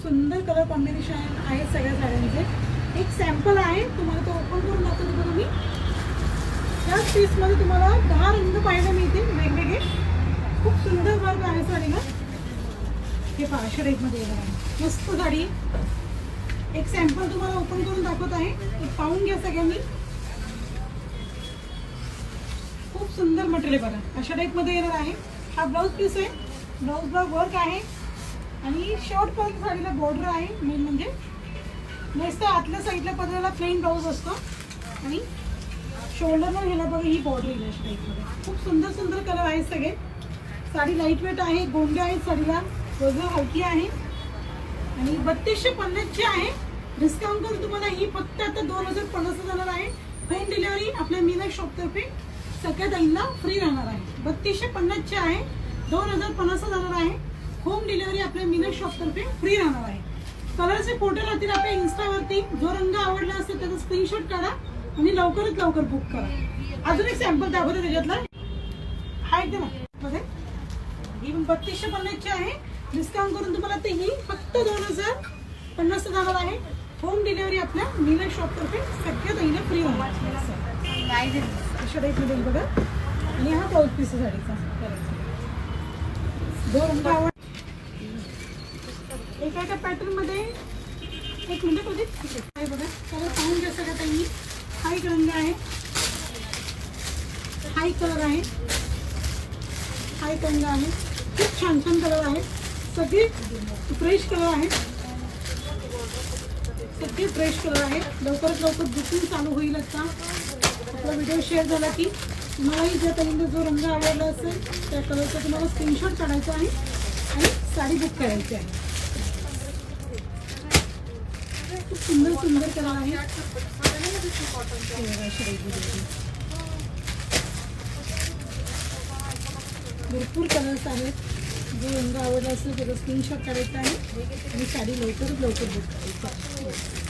सुंदर colour combination आहे सगळ्या साड्यांचे. एक सॅम्पल आहे, तुम्हाला तो ओपन करून दाखवते बघा मी. याच पीसमध्ये तुम्हाला 10 रंग पाहायला मिळतील वेगवेगळे. खूप सुंदर वर्क आहे साडीला. हे पहा अशा टाईपमध्ये येणार आहे मस्त साडी. एक सॅम्पल तुम्हाला ओपन करून दाखवत आहे, ते पाहून घ्या सगळ्यांनी. खूप सुंदर मटेरियल बघा अशा टाईपमध्ये येणार आहे. हा ब्लाऊज पीस आहे, ब्लाऊजला वर्क आहे आणि शॉर्ट पर्यंत साडीला बॉर्डर आहे. मेन म्हणजे नेक्स्ट आतल्या साईडला पदराला प्लेन ब्लाऊज असतो आणि शोल्डरला घ्यायला बघा ही बॉर्डर येईल अशा टाईपमध्ये. खूप सुंदर सुंदर कलर आहेत सगळे. साडी लाईट वेट आहे, गोंडे आहेत साडीला, वजन हलकी आहे आणि 3250ची आहे. डिस्काउंट करून तुम्हाला ही फक्त आता 2050 जाणार आहे. होम डिलिव्हरी आपल्या मीना शॉपतर्फे सगळ्या ताईंना फ्री राहणार आहे. 3250ची आहे, 2050 जाणार आहे. होम डिलिव्हरी आपल्या मीना शॉपतर्फे फ्री राहणार आहे. कलरचे फोटो राहतील आपल्या इन्स्टावरती. जो रंग आवडला असेल त्याचा स्क्रीनशॉट काढा आणि लवकरात लवकर बुक करा. अजून एक सॅम्पल दाखवते त्याच्यातला. हा एकदम मध्ये ही 3250ची आहे. डिस्काउंट करून तुम्हाला ते ही फक्त 2050 जाणार आहे. होम डिलिव्हरी आपल्या मीना शॉपतर्फे सगळ्या ताईंना फ्री होणार. अशा टाईपमध्ये बघा. आणि हा ब्लाऊज पीस साडीचा जो रंग आवड एका एका पॅटर्न मध्ये. एक मिनिट होते आहे बघा. कलर पाहून घ्या सगळ्या ताईंनी. हा एक रंग आहे, हा एक कलर आहे, हा एक रंग आहे. खूप छान छान कलर आहे. सगळे फ्रेश कलर आहे, सगळे फ्रेश कलर आहे. लवकरात लवकर बुकिंग चालू होईल. आता आपला व्हिडिओ शेअर झाला की तुम्हालाही ज्या ताईंना जो रंग आवडला असेल त्या कलरचा तुम्हाला स्क्रीनशॉट काढायचा आहे आणि साडी बुक करायची आहे. खूप सुंदर सुंदर कलर आहे. भरपूर कलर्स आहेत. जो रंग आवडला असेल त्याचा स्क्रीनशॉट काढायचा आहे आणि साडी लवकरात लवकर बुक करायची आहे.